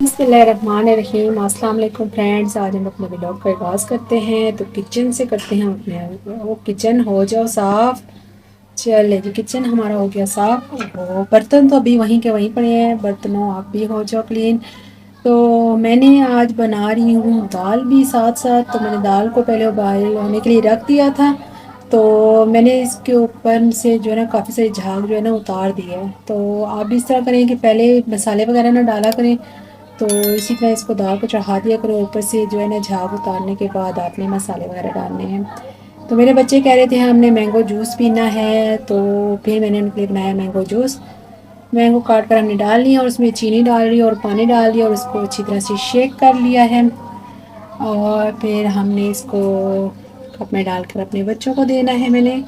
बिस्मिल्लाहिर्रहमानिर्रहीम। अस्सलाम वालेकुम फ्रेंड्स। आज हम अपने व्लॉग का आगाज़ करते हैं तो किचन से करते हैं अपने वो किचन हो जाओ साफ़। चले जी, किचन हमारा हो गया साफ़। वो बर्तन तो अभी वहीं के वहीं पड़े हैं, बर्तनों आप भी हो जाओ क्लीन। तो मैंने आज बना रही हूँ दाल भी साथ साथ। तो मैंने दाल को पहले उबाल होने के लिए रख दिया था। तो मैंने इसके ऊपर से जो है ना काफ़ी सारी झाग जो है ना उतार दी है। तो आप भी इस तरह करें कि पहले मसाले वगैरह ना डाला करें। तो इसी तरह इसको दाल को चढ़ा दिया करो, ऊपर से जो है ना झाग उतारने के बाद आपने मसाले वगैरह डालने हैं। तो मेरे बच्चे कह रहे थे हमने मैंगो जूस पीना है, तो फिर मैंने उनके लिए बनाया मैंगो जूस। मैंगो काट कर हमने डाल लिया और उसमें चीनी डाल रही और पानी डाल दिया और उसको अच्छी तरह से शेक कर लिया है। और फिर हमने इसको कप में डालकर अपने बच्चों को देना है मैंने।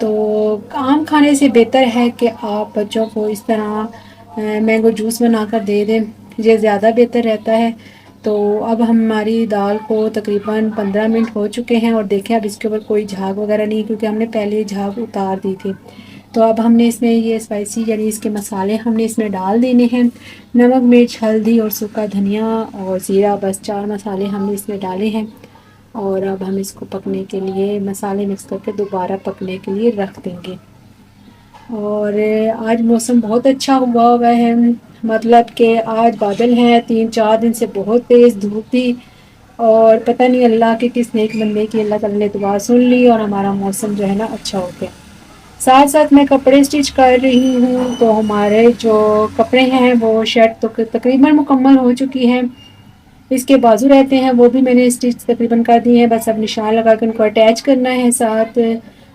तो आम खाने से बेहतर है कि आप बच्चों को इस तरह मैंगो जूस बनाकर दे दें, ये ज़्यादा बेहतर रहता है। तो अब हमारी दाल को तकरीबन 15 मिनट हो चुके हैं और देखें अब इसके ऊपर कोई झाग वगैरह नहीं, क्योंकि हमने पहले झाग उतार दी थी। तो अब हमने इसमें ये स्पाइसी यानी इसके मसाले हमने इसमें डाल देने हैं। नमक, मिर्च, हल्दी और सूखा धनिया और ज़ीरा, बस 4 मसाले हमने इसमें डाले हैं। और अब हम इसको पकने के लिए मसाले मिक्स करके दोबारा पकने के लिए रख देंगे। और आज मौसम बहुत अच्छा हुआ है, मतलब कि आज बादल हैं। 3-4 दिन से बहुत तेज़ धूप थी और पता नहीं अल्लाह के किस नेक बंदे की अल्लाह ताला ने दुआ सुन ली और हमारा मौसम जो है ना अच्छा हो गया। साथ साथ मैं कपड़े स्टिच कर रही हूँ। तो हमारे जो कपड़े हैं वो शर्ट तो तकरीबन मुकम्मल हो चुकी है। इसके बाजू रहते हैं वो भी मैंने स्टिच तकरीबन कर दिए हैं, बस अब निशान लगा के उनको अटैच करना है साथ।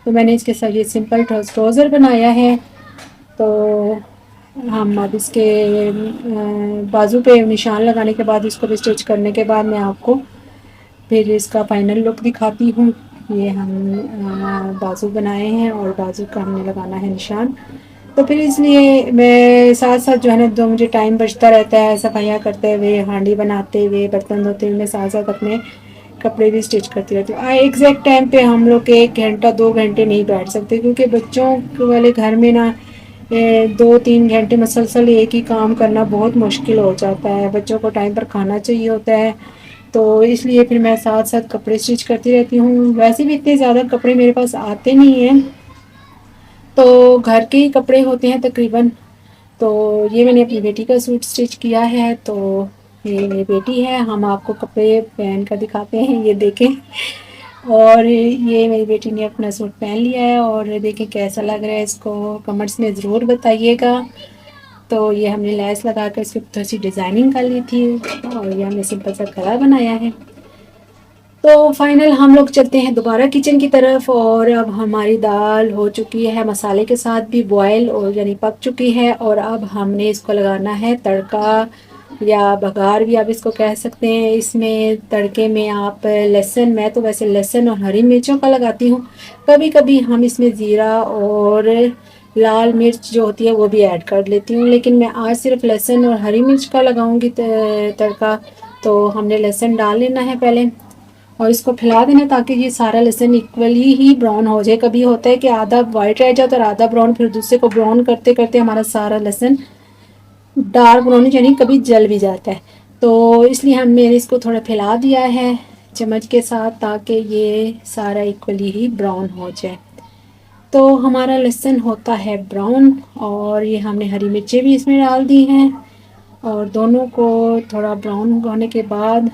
तो मैंने इसके साथ ये सिंपल ट्राउज़र बनाया है। तो हम अब इसके बाजू पे निशान लगाने के बाद इसको भी स्टिच करने के बाद मैं आपको फिर इसका फाइनल लुक दिखाती हूँ। ये हम बाजू बनाए हैं और बाजू का हमने लगाना है निशान। तो फिर इसलिए मैं साथ साथ जो है ना, जो मुझे टाइम बचता रहता है सफाइयाँ करते हुए, हांडी बनाते हुए, बर्तन धोते हुए, मैं साथ साथ अपने कपड़े भी स्टिच करती रहती हूँ। एग्जैक्ट टाइम पे हम लोग 1 घंटा 2 घंटे नहीं बैठ सकते, क्योंकि बच्चों वाले घर में ना 2-3 घंटे मसलसल एक ही काम करना बहुत मुश्किल हो जाता है। बच्चों को टाइम पर खाना चाहिए होता है। तो इसलिए फिर मैं साथ साथ कपड़े स्टिच करती रहती हूँ। वैसे भी इतने ज़्यादा कपड़े मेरे पास आते नहीं हैं, तो घर के ही कपड़े होते हैं तकरीबन। तो ये मैंने अपनी बेटी का सूट स्टिच किया है। तो ये मेरी बेटी है, हम आपको कपड़े पहन कर दिखाते हैं, ये देखें। और ये मेरी बेटी ने अपना सूट पहन लिया है और देखें कैसा लग रहा है इसको, कमेंट्स में ज़रूर बताइएगा। तो ये हमने लेस लगा कर इसकी थोड़ी सी डिज़ाइनिंग कर ली थी और ये हमने सिंपल सा गला बनाया है। तो फाइनल हम लोग चलते हैं दोबारा किचन की तरफ। और अब हमारी दाल हो चुकी है मसाले के साथ भी बॉयल और यानी पक चुकी है। और अब हमने इसको लगाना है तड़का या बघार भी आप इसको कह सकते हैं। इसमें तड़के में आप लहसुन, मैं तो वैसे लहसुन और हरी मिर्चों का लगाती हूँ। कभी कभी हम इसमें ज़ीरा और लाल मिर्च जो होती है वो भी ऐड कर लेती हूँ, लेकिन मैं आज सिर्फ लहसुन और हरी मिर्च का लगाऊंगी तड़का। तो हमने लहसुन डाल लेना है पहले और इसको फैला देना ताकि ये सारा लहसुन इक्वली ही ब्राउन हो जाए। कभी होता है कि आधा वाइट रह जाता है और आधा ब्राउन, फिर दूसरे को ब्राउन करते करते हमारा सारा लहसुन डार्क ब्राउन यानी कभी जल भी जाता है। तो इसलिए हमने इसको थोड़ा फैला दिया है चम्मच के साथ ताकि ये सारा इक्वली ही ब्राउन हो जाए। तो हमारा लहसुन होता है ब्राउन और ये हमने हरी मिर्चें भी इसमें डाल दी हैं और दोनों को थोड़ा ब्राउन होने के बाद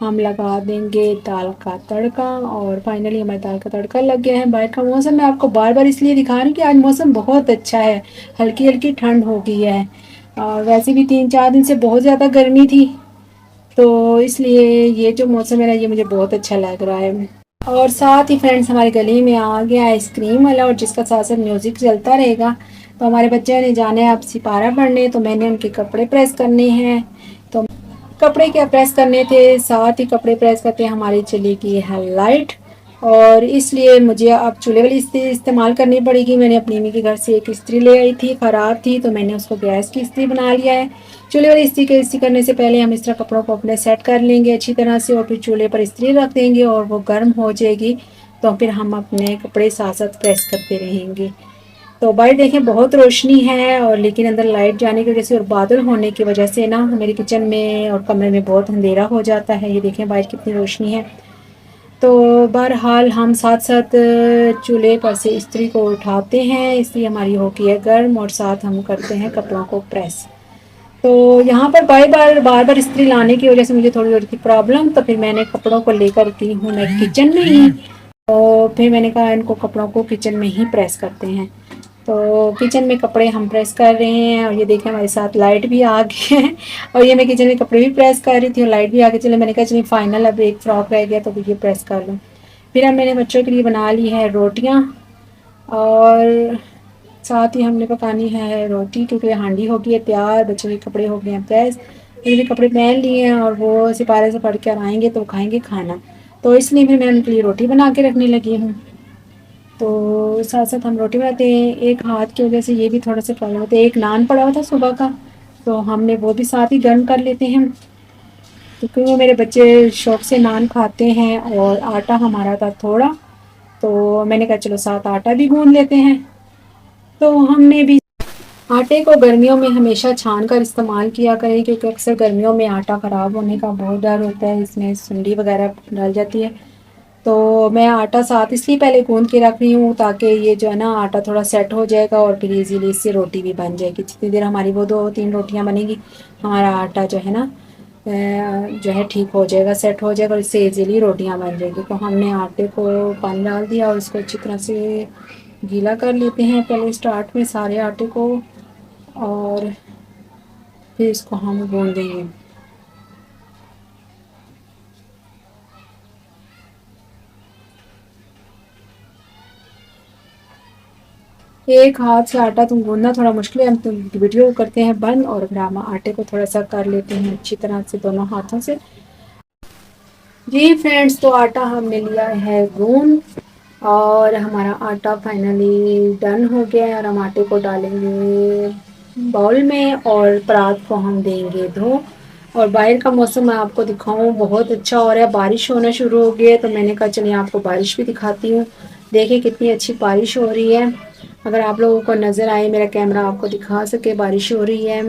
हम लगा देंगे दाल का तड़का। और फाइनली हमारी दाल का तड़का लग गया है। बाहर का मौसम मैं आपको बार बार इसलिए दिखा रही हूँ कि आज मौसम बहुत अच्छा है, हल्की हल्की ठंड हो गई है। और वैसे भी 3-4 दिन से बहुत ज़्यादा गर्मी थी, तो इसलिए ये जो मौसम है ना ये मुझे बहुत अच्छा लग रहा है। और साथ ही फ्रेंड्स हमारे गली में आ गया आइसक्रीम वाला और जिसका साथ साथ म्यूज़िक चलता रहेगा। तो हमारे बच्चे ने जाने अब सिपारा पढ़ने, तो मैंने उनके कपड़े प्रेस करने हैं। तो कपड़े क्या प्रेस करने थे, साथ ही कपड़े प्रेस करते हमारी चली गई है लाइट और इसलिए मुझे अब चूल्हे वाली इस्त्री इस्तेमाल करनी पड़ेगी। मैंने अपनी अम्मी के घर से एक इस्त्री ले आई थी, ख़राब थी, तो मैंने उसको गैस की इस्त्री बना लिया है। चूल्हे वाली इस्त्री करने से पहले हम इस तरह कपड़ों को अपने सेट कर लेंगे अच्छी तरह से और फिर चूल्हे पर इस्त्री रख देंगे और वो गर्म हो जाएगी। तो फिर हम अपने कपड़े साथ साथ प्रेस करते रहेंगे। تو باہر دیکھیں بہت روشنی ہے، اور لیکن اندر لائٹ جانے کی وجہ سے اور بادل ہونے کی وجہ سے نا میرے کچن میں اور کمرے میں بہت اندھیرا ہو جاتا ہے۔ یہ دیکھیں باہر کتنی روشنی ہے۔ تو بہرحال ہم ساتھ ساتھ چولہے پر سے استری کو اٹھاتے ہیں، استری ہماری ہوتی ہے گرم، اور ساتھ ہم کرتے ہیں کپڑوں کو پریس۔ تو یہاں پر بار بار استری لانے کی وجہ سے مجھے تھوڑی تھی پرابلم، تو پھر میں نے کپڑوں کو لے کر کی ہوں میں کچن میں ہی، تو پھر میں نے کہا ان کو کپڑوں کو کچن میں ہی پریس کرتے ہیں۔ تو کچن میں کپڑے ہم پریس کر رہے ہیں، اور یہ دیکھیں ہمارے ساتھ لائٹ بھی آ گئی ہے، اور یہ میں کچن میں کپڑے بھی پریس کر رہی تھی اور لائٹ بھی آ گئی، چلے میں نے کہا چلیے فائنل اب ایک فراک رہ گیا تو یہ پریس کر لوں۔ پھر اب میں نے بچوں کے لیے بنا لی ہے روٹیاں، اور ساتھ ہی ہم نے پکانی ہے روٹی، کیونکہ ہانڈی ہو گئی ہے تیار، بچوں کے کپڑے ہو گئے ہیں پریس، میرے کپڑے پہن لیے ہیں اور وہ سپارے سے پڑھ کر آئیں گے تو کھائیں گے کھانا، تو اس لیے پھر میں ان کے لیے روٹی بنا کے رکھنے لگی ہوں۔ تو ساتھ ساتھ ہم روٹی بناتے ہیں، ایک ہاتھ کی وجہ سے یہ بھی تھوڑا سا پرابلم ہوتا ہے، ایک نان پڑا ہوا تھا صبح کا تو ہم نے وہ بھی ساتھ ہی گرم کر لیتے ہیں، کیونکہ وہ میرے بچے شوق سے نان کھاتے ہیں، اور آٹا ہمارا تھا تھوڑا تو میں نے کہا چلو ساتھ آٹا بھی گوندھ لیتے ہیں۔ تو ہم نے بھی آٹے کو گرمیوں میں ہمیشہ چھان کر استعمال کیا کریں، کیونکہ اکثر گرمیوں میں آٹا خراب ہونے کا بہت ڈر ہوتا ہے، اس میں سنڈی وغیرہ ڈل جاتی ہے، تو میں آٹا ساتھ اس لیے پہلے گوندھ کے رکھ رہی ہوں تاکہ یہ جو ہے نا آٹا تھوڑا سیٹ ہو جائے گا اور پھر ایزیلی اس سے روٹی بھی بن جائے گی، جتنی دیر ہماری وہ 2-3 روٹیاں بنیں گی ہمارا آٹا جو ہے نا جو ہے ٹھیک ہو جائے گا، سیٹ ہو جائے گا، اور اس سے ایزیلی روٹیاں بن جائے گی۔ تو ہم نے آٹے کو پانی ڈال دیا اور اس کو اچھی طرح سے گیلا کر لیتے ہیں پہلے اسٹارٹ میں سارے آٹے کو، اور پھر اس کو ہم گوندیں گے۔ ایک ہاتھ سے آٹا تم گوندنا تھوڑا مشکل ہے، ہم تم ویڈیو کرتے ہیں بند، اور پھر ہم آٹے کو تھوڑا سا کر لیتے ہیں اچھی طرح سے دونوں ہاتھوں سے۔ جی فرینڈز، تو آٹا ہم نے لیا ہے گوندھ، اور ہمارا آٹا فائنلی ڈن ہو گیا ہے، اور ہم آٹے کو ڈالیں گے باؤل میں اور پرات کو ہم دیں گے دھو۔ اور باہر کا موسم میں آپ کو دکھاؤں بہت اچھا ہو رہا ہے، بارش ہونا شروع ہو گئی ہے، تو میں نے کہا چلیے آپ کو بارش بھی دکھاتی ہوں، دیکھیں کتنی اچھی بارش ہو رہی ہے، اگر آپ لوگوں کو نظر آئے میرا کیمرہ آپ کو دکھا سکے بارش ہو رہی ہے،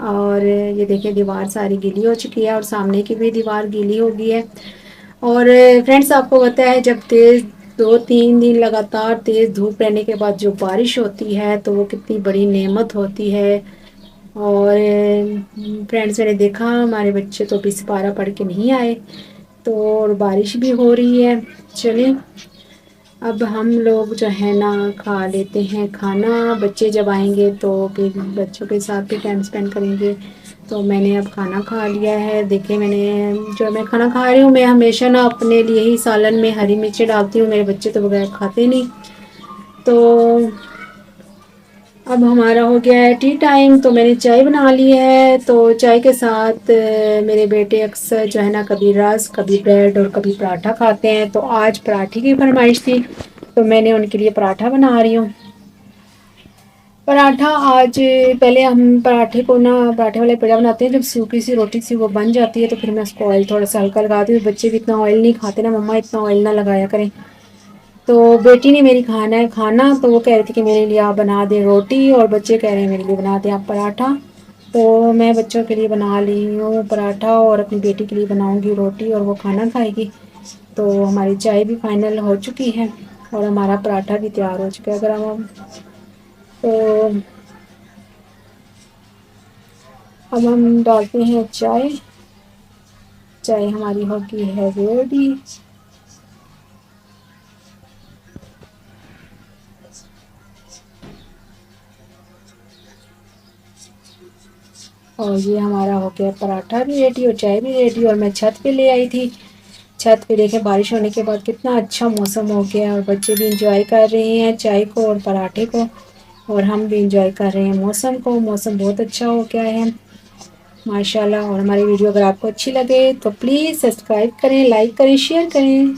اور یہ دیکھیں دیوار ساری گیلی ہو چکی ہے، اور سامنے کی بھی دیوار گیلی ہو گئی ہے۔ اور فرینڈز آپ کو پتہ ہے جب تیز 2-3 دن لگاتار تیز دھوپ رہنے کے بعد جو بارش ہوتی ہے تو وہ کتنی بڑی نعمت ہوتی ہے۔ اور فرینڈز میں نے دیکھا ہمارے بچے تو بھی سپارہ پڑھ کے نہیں آئے، تو اور بارش بھی ہو رہی ہے۔ چلیں اب ہم لوگ جو ہے نا کھا لیتے ہیں کھانا، بچے جب آئیں گے تو پھر بچوں کے ساتھ بھی ٹائم اسپینڈ کریں گے۔ تو میں نے اب کھانا کھا لیا ہے، دیکھیں میں نے جو میں کھانا کھا رہی ہوں میں ہمیشہ نا اپنے لیے ہی سالن میں ہری مرچیں ڈالتی ہوں، میرے بچے تو بغیر کھاتے نہیں۔ تو اب ہمارا ہو گیا ہے ٹی ٹائم، تو میں نے چائے بنا لی ہے، تو چائے کے ساتھ میرے بیٹے اکثر جو ہے نا کبھی رس کبھی بریڈ اور کبھی پراٹھا کھاتے ہیں، تو آج پراٹھے کی فرمائش تھی تو میں نے ان کے لیے پراٹھا بنا رہی ہوں۔ پراٹھا آج پہلے ہم پراٹھے کو نا پراٹھے والے پیڑا بناتے ہیں، جب سوکھی سی روٹی سی وہ بن جاتی ہے تو پھر میں اس کو آئل تھوڑا سا ہلکا لگاتی ہوں، بچے بھی اتنا آئل نہیں کھاتے نا، مما اتنا آئل نہ لگایا کریں، تو بیٹی نے میری کھانا ہے کھانا، تو وہ کہہ رہی تھی کہ میرے لیے آپ بنا دیں روٹی، اور بچے کہہ رہے ہیں میرے لیے بنا دیں آپ پراٹھا، تو میں بچوں کے لیے بنا لی ہوں پراٹھا اور اپنی بیٹی کے لیے بناؤں گی روٹی، اور وہ کھانا کھائے گی۔ تو ہماری چائے بھی فائنل ہو چکی ہے اور ہمارا پراٹھا بھی تیار ہو چکا ہے گرم، تو اب ہم ڈالتے ہیں چائے، چائے ہماری ہوگی ہے ریڈی۔ اور یہ ہمارا ہو گیا پراٹھا بھی ریڈی اور چائے بھی ریڈی، اور میں چھت پہ لے آئی تھی، چھت پہ دیکھیں بارش ہونے کے بعد کتنا اچھا موسم ہو گیا، اور بچے بھی انجوائے کر رہے ہیں چائے کو اور پراٹھے کو، اور ہم بھی انجوائے کر رہے ہیں موسم کو، موسم بہت اچھا ہو گیا ہے ماشاءاللہ۔ اور ہماری ویڈیو اگر آپ کو اچھی لگے تو پلیز سبسکرائب کریں، لائک کریں، شیئر کریں۔